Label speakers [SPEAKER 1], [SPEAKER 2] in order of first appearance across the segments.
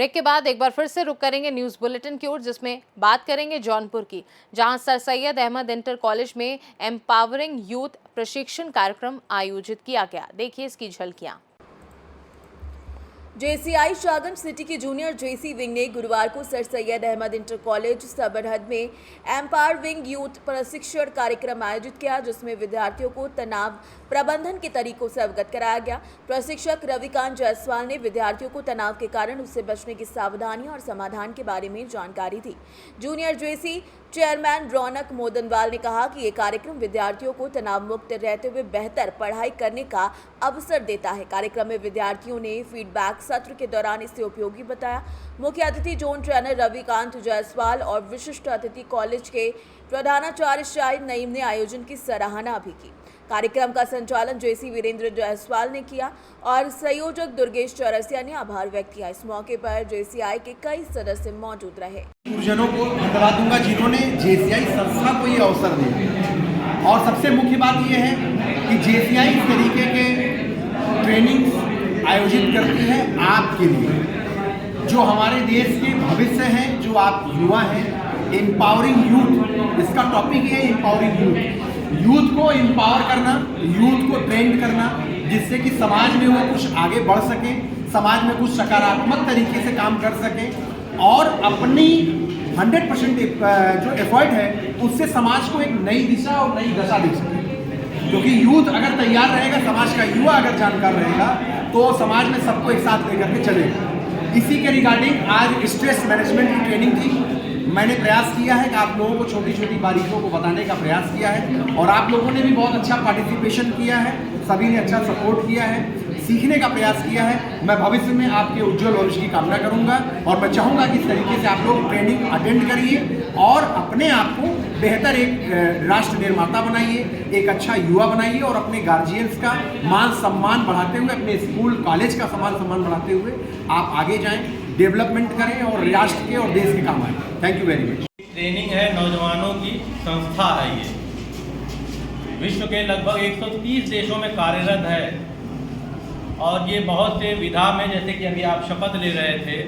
[SPEAKER 1] Break के बाद एक बार फिर से रुक करेंगे न्यूज बुलेटिन की ओर, जिसमें बात करेंगे जौनपुर की, जहां Sir Syed Ahmad inter college में एम्पावरिंग यूथ प्रशिक्षण कार्यक्रम आयोजित किया गया। देखिए इसकी झलकियां।
[SPEAKER 2] जेसीआई शाहगंज सिटी की जूनियर जेसी विंग ने गुरुवार को Sir Syed Ahmad inter college Sabarhad में एम्पावरिंग यूथ प्रशिक्षण कार्यक्रम आयोजित किया, जिसमें विद्यार्थियों को तनाव प्रबंधन के तरीकों से अवगत कराया गया। प्रशिक्षक रविकांत जायसवाल ने विद्यार्थियों को तनाव के कारण उससे बचने की सावधानियां और समाधान के बारे में जानकारी दी। जूनियर जेसी चेयरमैन रौनक मोदनवाल ने कहा कि ये कार्यक्रम विद्यार्थियों को तनाव मुक्त रहते हुए बेहतर पढ़ाई करने का अवसर देता है। कार्यक्रम में विद्यार्थियों ने फीडबैक सत्र के दौरान इसे उपयोगी बताया। मुख्य अतिथि जोन ट्रेनर रविकांत जायसवाल और विशिष्ट अतिथि कॉलेज के प्रधानाचार्य शाहिद नईम ने आयोजन की सराहना भी की। कार्यक्रम का संचालन जेसी वीरेंद्र जायसवाल ने किया और संयोजक दुर्गेश चौरसिया ने आभार व्यक्त किया। इस मौके पर जेसीआई के कई सदस्य मौजूद रहे।
[SPEAKER 3] गुरुजनों को धन्यवाद दूंगा जिन्होंने जेसीआई संस्था को ये अवसर दिया, और सबसे मुख्य बात ये है कि जेसीआई इस तरीके के ट्रेनिंग आयोजित करती है आपके लिए, जो हमारे देश के भविष्य हैं, जो आप युवा हैं। एम्पावरिंग यूथ, इसका टॉपिक है एम्पावरिंग यूथ। यूथ को एम्पावर करना, यूथ को ट्रेंड करना, जिससे कि समाज में वो कुछ आगे बढ़ सके, समाज में कुछ सकारात्मक तरीके से काम कर सके और अपनी 100% जो एफर्ट है उससे समाज को एक नई दिशा और नई दशा दे सके। क्योंकि यूथ अगर तैयार रहेगा, समाज का युवा अगर जानकार रहेगा, तो समाज में सबको एक साथ लेकर के चलेगा। इसी के रिगार्डिंग आज स्ट्रेस मैनेजमेंट की ट्रेनिंग थी। मैंने प्रयास किया है कि आप लोगों को छोटी छोटी बारीकियों को बताने का प्रयास किया है, और आप लोगों ने भी बहुत अच्छा पार्टिसिपेशन किया है, सभी ने अच्छा सपोर्ट किया है, सीखने का प्रयास किया है। मैं भविष्य में आपके उज्जवल भविष्य की कामना करूंगा, और मैं चाहूंगा कि इस तरीके से आप लोग ट्रेनिंग अटेंड करिए और अपने आप को बेहतर एक राष्ट्र निर्माता बनाइए, एक अच्छा युवा बनाइए, और अपने गार्जियंस का मान सम्मान बढ़ाते हुए, अपने स्कूल कॉलेज का मान सम्मान बढ़ाते हुए आप आगे जाएं, डेवलपमेंट करें और राष्ट्र के और देश के काम आए। Thank you very much.
[SPEAKER 4] Training है, नौजवानों की संस्था है। ये विश्व के लगभग 130 देशों में कार्यरत है, और ये बहुत से विधा में, जैसे कि अभी आप शपथ ले रहे थे,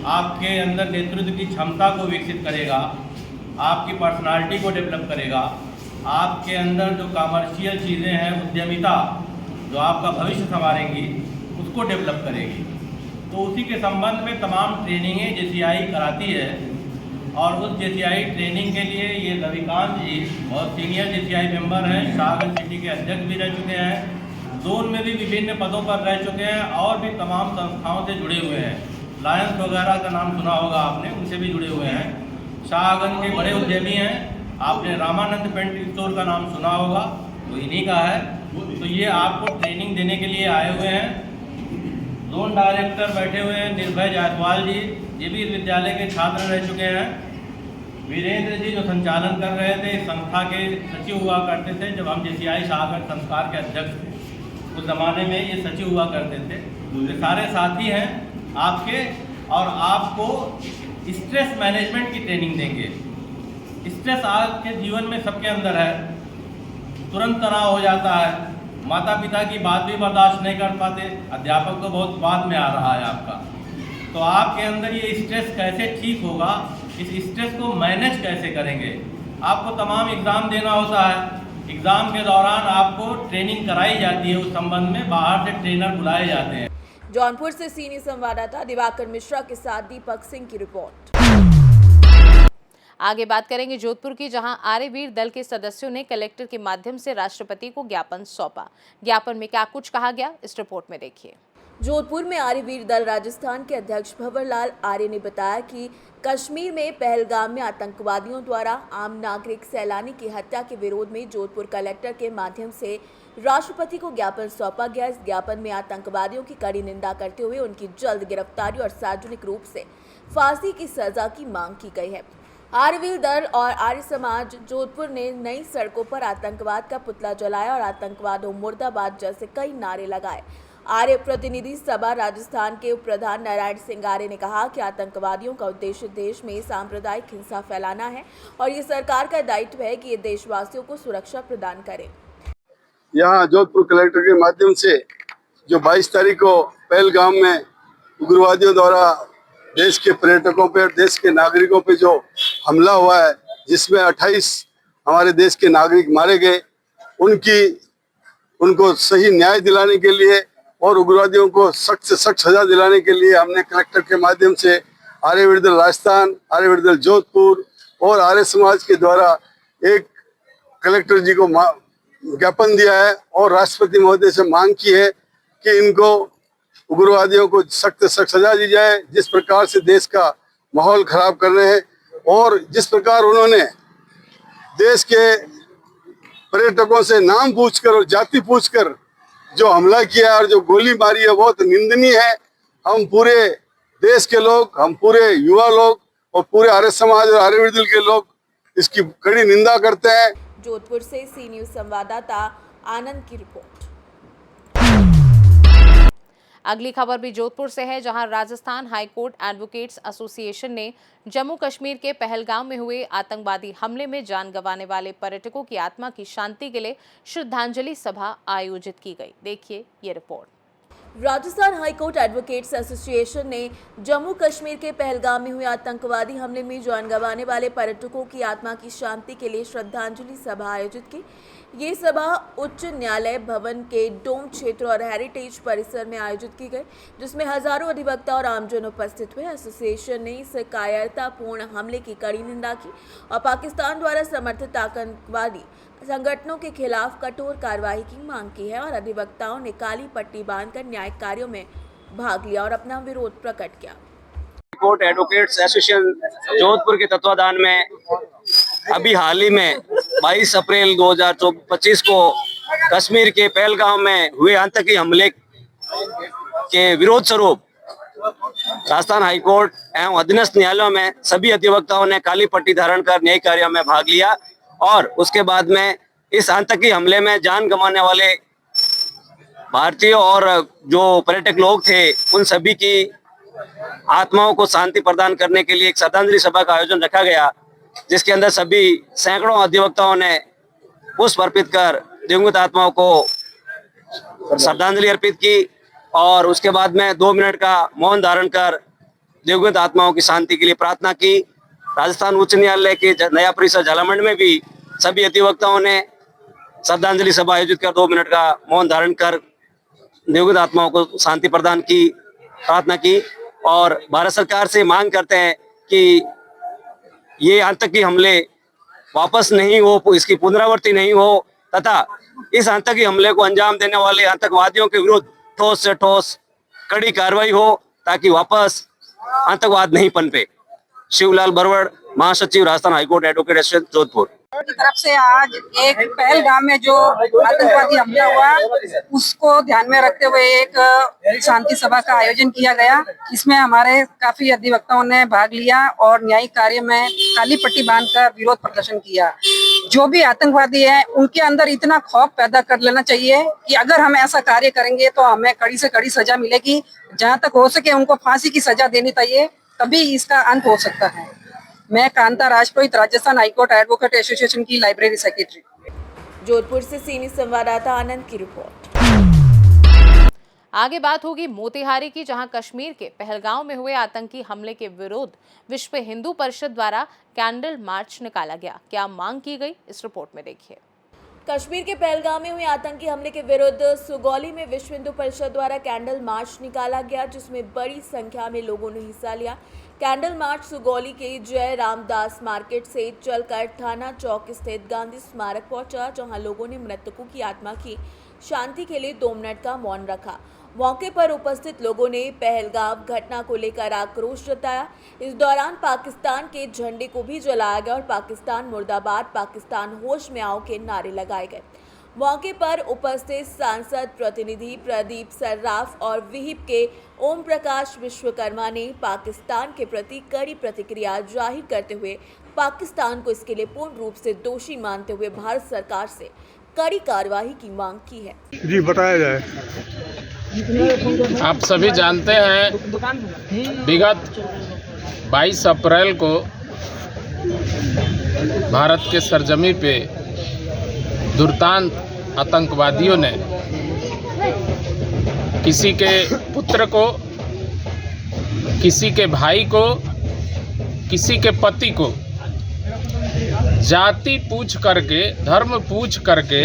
[SPEAKER 4] आपके अंदर नेतृत्व की क्षमता को विकसित करेगा, आपकी पर्सनालिटी को डेवलप करेगा, आपके अंदर जो कमर्शियल चीज़ें हैं, उद्यमिता जो आपका भविष्य संवारेंगी, उसको डेवलप करेगी। तो उसी के संबंध में तमाम ट्रेनिंगें जेसीआई कराती है, और उस जेसीआई ट्रेनिंग के लिए ये रविकांत जी बहुत सीनियर जेसीआई मेंबर हैं, शाहगंज सिटी के अध्यक्ष भी रह चुके हैं, जोन में भी विभिन्न पदों पर रह चुके हैं, और भी तमाम संस्थाओं से जुड़े हुए हैं। लायंस वगैरह का नाम सुना होगा आपने, उनसे भी जुड़े हुए हैं। शाहगंज के बड़े उद्यमी हैं, आपने रामानंद पेंट स्टोर का नाम सुना होगा, तो इन्हीं का है। तो ये आपको ट्रेनिंग देने के लिए आए हुए हैं। जोन डायरेक्टर बैठे हुए हैं निर्भय जायसवाल जी, ये भी इस विद्यालय के छात्र रह चुके हैं। वीरेंद्र जी जो संचालन कर रहे थे, संस्था के सचिव हुआ करते थे जब हम जेसीआई शाहगंज संस्कार के अध्यक्ष थे, उस ज़माने में ये सचिव हुआ करते थे। ये सारे साथी हैं आपके, और आपको स्ट्रेस मैनेजमेंट की ट्रेनिंग देंगे। स्ट्रेस आज के जीवन में सबके अंदर है, तुरंत तनाव हो जाता है, माता पिता की बात भी बर्दाश्त नहीं कर पाते, अध्यापक तो बहुत बाद में आ रहा है आपका। तो आपके अंदर ये स्ट्रेस कैसे ठीक होगा, इस स्ट्रेस को मैनेज कैसे करेंगे। आपको तमाम एग्ज़ाम देना होता है, एग्ज़ाम के दौरान आपको ट्रेनिंग कराई जाती है, उस संबंध में बाहर से ट्रेनर बुलाए जाते हैं।
[SPEAKER 2] जौनपुर से सीनियर संवाददाता दिवाकर मिश्रा के साथ दीपक सिंह की रिपोर्ट।
[SPEAKER 1] आगे बात करेंगे जोधपुर की, जहां आर्यवीर दल के सदस्यों ने कलेक्टर के माध्यम से राष्ट्रपति को ज्ञापन सौंपा। ज्ञापन में क्या कुछ कहा गया, इस रिपोर्ट में देखिए।
[SPEAKER 2] जोधपुर में आर्यवीर दल राजस्थान के अध्यक्ष भंवरलाल आर्य ने बताया कि कश्मीर में पहलगाम में आतंकवादियों द्वारा आम नागरिक सैलानी की हत्या के विरोध में जोधपुर कलेक्टर के माध्यम से राष्ट्रपति को ज्ञापन सौंपा गया। इस ज्ञापन में आतंकवादियों की कड़ी निंदा करते हुए उनकी जल्द गिरफ्तारी और सार्वजनिक रूप से फांसी की सजा की मांग की गई है। आर्यवीर दल और आर्य समाज जोधपुर ने नई सड़कों पर आतंकवाद का पुतला जलाया और आतंकवाद मुर्दाबाद जैसे कई नारे लगाए। आर्य प्रतिनिधि सभा राजस्थान के उप प्रधान नारायण सिंह आर्य ने कहा कि आतंकवादियों का उद्देश्य देश में सांप्रदायिक हिंसा फैलाना है, और ये सरकार का दायित्व है कि ये देशवासियों को सुरक्षा प्रदान करे।
[SPEAKER 5] यहाँ जोधपुर कलेक्टर के माध्यम से जो 22 तारीख को पहलगाम में उग्रवादियों द्वारा देश के पर्यटकों पे और देश के नागरिकों पे जो हमला हुआ है, जिसमें 28 हमारे देश के नागरिक मारे गए, उनको सही न्याय दिलाने के लिए और उग्रवादियों को सख्त से सख्त सजा दिलाने के लिए हमने कलेक्टर के माध्यम से आर्य विद्यालय राजस्थान, आर्य विद्यालय जोधपुर और आर्य समाज के द्वारा एक कलेक्टर जी को ज्ञापन दिया है और राष्ट्रपति महोदय से मांग की है कि इनको उग्रवादियों को सख्त से सख्त सजा दी जाए। जिस प्रकार से देश का माहौल खराब कर रहे हैं और जिस प्रकार उन्होंने देश के पर्यटकों से नाम पूछकर और जाति पूछकर जो हमला किया है और जो गोली मारी है, बहुत निंदनीय है। हम पूरे देश के लोग, हम पूरे युवा लोग और पूरे आर्य समाज और आर्य विद्यालय के लोग इसकी कड़ी निंदा करते हैं।
[SPEAKER 2] जोधपुर से सी न्यूज संवाददाता आनंद की रिपोर्ट।
[SPEAKER 1] अगली खबर भी जोधपुर से है, जहां राजस्थान हाईकोर्ट एडवोकेट्स एसोसिएशन ने जम्मू कश्मीर के पहलगाम में हुए आतंकवादी हमले में जान गंवाने वाले पर्यटकों की आत्मा की शांति के लिए श्रद्धांजलि सभा आयोजित की गई। देखिए ये report.
[SPEAKER 2] Rajasthan high court advocates association ने जम्मू कश्मीर के पहलगाम में हुए आतंकवादी हमले में जान गंवाने वाले पर्यटकों की आत्मा की शांति के लिए श्रद्धांजलि सभा आयोजित की। ये सभा उच्च न्यायालय भवन के डोम क्षेत्र और हेरिटेज परिसर में आयोजित की गई, जिसमें हजारों अधिवक्ता और आमजन उपस्थित हुए। एसोसिएशन ने इस कायरतापूर्ण हमले की कड़ी निंदा की और पाकिस्तान द्वारा समर्थित आतंकवादी संगठनों के खिलाफ कठोर कार्रवाई की मांग की है और अधिवक्ताओं ने काली पट्टी बांधकर न्यायिक कार्यों में भाग लिया और अपना विरोध प्रकट किया।
[SPEAKER 6] कोर्ट एडवोकेट्स एसोसिएशन जोधपुर के तत्वाधान में अभी हाल ही में 22 अप्रैल 2025 को कश्मीर के पहलगाम में हुए आतंकी हमले के विरोध स्वरूप राजस्थान हाईकोर्ट एवं अधीनस्थ न्यायालयों में सभी अधिवक्ताओं ने काली पट्टी धारण कर न्यायिक कार्यों में भाग लिया और उसके बाद में इस आतंकी हमले में जान गंवाने वाले भारतीय और जो पर्यटक लोग थे, उन सभी की आत्माओं को शांति प्रदान करने के लिए एक श्रद्धांजलि सभा का आयोजन रखा गया, जिसके अंदर सभी सैकड़ों अधिवक्ताओं ने पुष्प अर्पित कर दिवंगत आत्माओं को श्रद्धांजलि अर्पित की और उसके बाद में 2 मिनट का मौन धारण कर दिवंगत आत्माओं की शांति के लिए प्रार्थना की। राजस्थान उच्च न्यायालय के नया परिसर झालामंड में भी सभी अधिवक्ताओं ने श्रद्धांजलि सभा आयोजित कर 2 मिनट का मौन धारण कर दिवंगत आत्माओं को शांति प्रदान की प्रार्थना की और भारत सरकार से मांग करते हैं कि ये आतंकी हमले वापस नहीं हो, इसकी पुनरावृत्ति नहीं हो तथा इस आतंकी हमले को अंजाम देने वाले आतंकवादियों के विरुद्ध ठोस से ठोस कड़ी कार्रवाई हो ताकि वापस आतंकवाद नहीं पनपे। शिवलाल बरवड़, महासचिव Rajasthan high court advocate association Jodhpur
[SPEAKER 7] की तरफ से आज एक पहलगाम में जो आतंकवादी हमला हुआ उसको ध्यान में रखते हुए एक शांति सभा का आयोजन किया गया। इसमें हमारे काफी अधिवक्ताओं ने भाग लिया और न्यायिक कार्य में काली पट्टी बांधकर विरोध प्रदर्शन किया। जो भी आतंकवादी है उनके अंदर इतना खौफ पैदा कर लेना चाहिए कि अगर हम ऐसा कार्य करेंगे तो हमें कड़ी से कड़ी सजा मिलेगी। जहाँ तक हो सके उनको फांसी की सजा देनी चाहिए, तभी इसका अंत हो सकता है। मैं कांता राजपुरोहित, राजस्थान हाईकोर्ट एडवोकेट एसोसिएशन की लाइब्रेरी सेक्रेटरी।
[SPEAKER 2] जोधपुर से सीनियर संवाददाता आनंद की रिपोर्ट।
[SPEAKER 1] आगे बात होगी मोतिहारी की, जहां कश्मीर के पहलगाम में हुए आतंकी हमले के विरोध विश्व हिंदू परिषद द्वारा कैंडल मार्च निकाला गया। क्या मांग की गई, इस रिपोर्ट में देखिए।
[SPEAKER 2] कश्मीर के पहलगाम में हुए आतंकी हमले के विरुद्ध सुगौली में विश्व हिंदू परिषद द्वारा कैंडल मार्च निकाला गया, जिसमें बड़ी संख्या में लोगों ने हिस्सा लिया। कैंडल मार्च सुगौली के जय रामदास मार्केट से चलकर थाना चौक स्थित गांधी स्मारक पहुंचा, जहां लोगों ने मृतकों की आत्मा की शांति के लिए 2 मिनट का मौन रखा। मौके पर उपस्थित लोगों ने पहलगाम घटना को लेकर आक्रोश जताया। इस दौरान पाकिस्तान के झंडे को भी जलाया गया और पाकिस्तान मुर्दाबाद, पाकिस्तान होश में आओ के नारे लगाए गए। मौके पर उपस्थित सांसद प्रतिनिधि प्रदीप सर्राफ और विहिप के ओम प्रकाश विश्वकर्मा ने पाकिस्तान के प्रति कड़ी प्रतिक्रिया जाहिर करते हुए पाकिस्तान को इसके लिए पूर्ण रूप से दोषी मानते हुए भारत सरकार से कड़ी कार्रवाई की मांग की है।
[SPEAKER 5] जी बताया जाए।
[SPEAKER 8] आप सभी जानते हैं विगत 22 अप्रैल को भारत के सरजमी पे दुर्दांत आतंकवादियों ने किसी के पुत्र को किसी के भाई को, किसी के पति को जाति पूछ करके, धर्म पूछ करके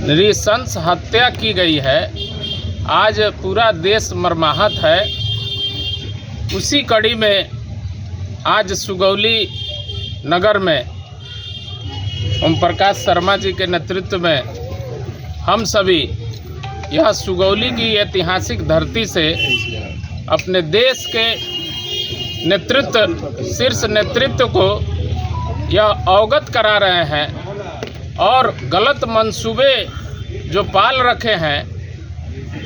[SPEAKER 8] नृशंस हत्या की गई है। आज पूरा देश मर्माहत है। उसी कड़ी में आज सुगौली नगर में ओम प्रकाश शर्मा जी के नेतृत्व में हम सभी यह सुगौली की ऐतिहासिक धरती से अपने देश के नेतृत्व, शीर्ष नेतृत्व को यह अवगत करा रहे हैं और गलत मंसूबे जो पाल रखे हैं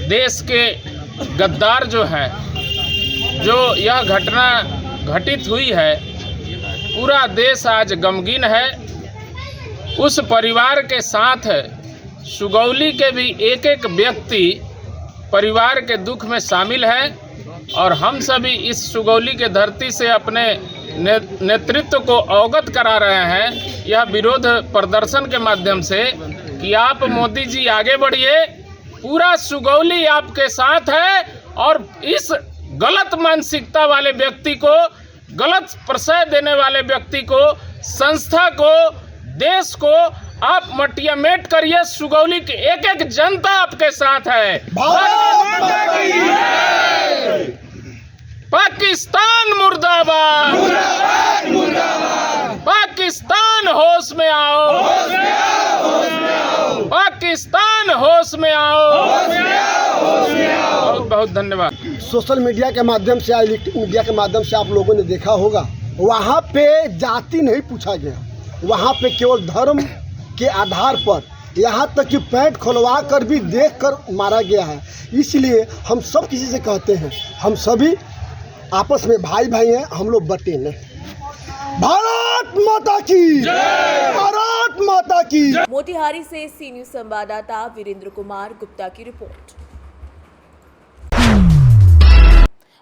[SPEAKER 8] देश के गद्दार जो हैं, जो यह घटना घटित हुई है, पूरा देश आज गमगीन है। उस परिवार के साथ सुगौली के भी एक एक व्यक्ति परिवार के दुख में शामिल है और हम सभी इस सुगौली के धरती से अपने नेतृत्व को अवगत करा रहे हैं यह विरोध प्रदर्शन के माध्यम से कि आप मोदी जी आगे बढ़िए, पूरा सुगौली आपके साथ है और इस गलत मानसिकता वाले व्यक्ति को, गलत प्रशय देने वाले व्यक्ति को, संस्था को, देश को आप मटियामेट करिए। सुगौली की एक एक जनता आपके साथ है। पाकिस्तान मुर्दाबाद, पाकिस्तान होश में आओ, पाकिस्तान होश में आओ। बहुत बहुत धन्यवाद।
[SPEAKER 9] सोशल मीडिया के माध्यम से, इलेक्ट्रिक मीडिया के माध्यम से आप लोगों ने देखा होगा, वहाँ पे जाति नहीं पूछा गया, वहाँ पे केवल धर्म के आधार पर, यहाँ तक कि पैंट खुलवा कर भी देख कर मारा गया है। इसलिए हम सब किसी से कहते हैं, हम सभी आपस में भाई भाई हैं, हम लोग बटे नहीं। भारत माता की जय, भारत माता की जय।
[SPEAKER 2] मोतिहारी से सी न्यूज़ संवाददाता वीरेंद्र कुमार गुप्ता की रिपोर्ट।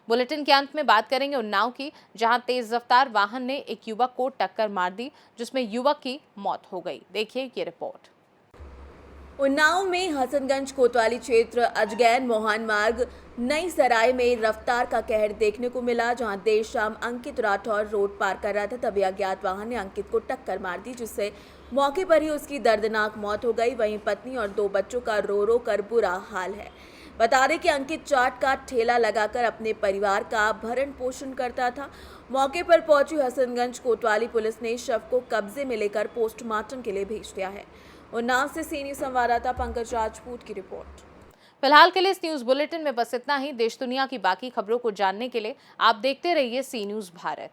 [SPEAKER 1] बुलेटिन के अंत में बात करेंगे उन्नाव की, जहां तेज रफ्तार वाहन ने एक युवक को टक्कर मार दी, जिसमें युवक की मौत हो गई। देखिए ये रिपोर्ट।
[SPEAKER 2] उन्नाव में हसनगंज कोतवाली क्षेत्र अजगैन मोहन मार्ग नई सराय में रफ्तार का कहर देखने को मिला, जहां देर शाम अंकित राठौर रोड पार कर रहा था, तभी अज्ञात वाहन ने अंकित को टक्कर मार दी, जिससे मौके पर ही उसकी दर्दनाक मौत हो गई। वहीं पत्नी और 2 बच्चों का रो रो कर बुरा हाल है। बता दें कि अंकित चाट का ठेला लगाकर अपने परिवार का भरण पोषण करता था। मौके पर पहुंची हसनगंज कोतवाली पुलिस ने शव को कब्जे में लेकर पोस्टमार्टम के लिए भेज दिया है। उन्नाव से सी न्यूज़ संवाददाता पंकज राजपूत की रिपोर्ट।
[SPEAKER 1] फिलहाल के लिए इस न्यूज़ बुलेटिन में बस इतना ही। देश दुनिया की बाकी खबरों को जानने के लिए आप देखते रहिए सी न्यूज़ भारत।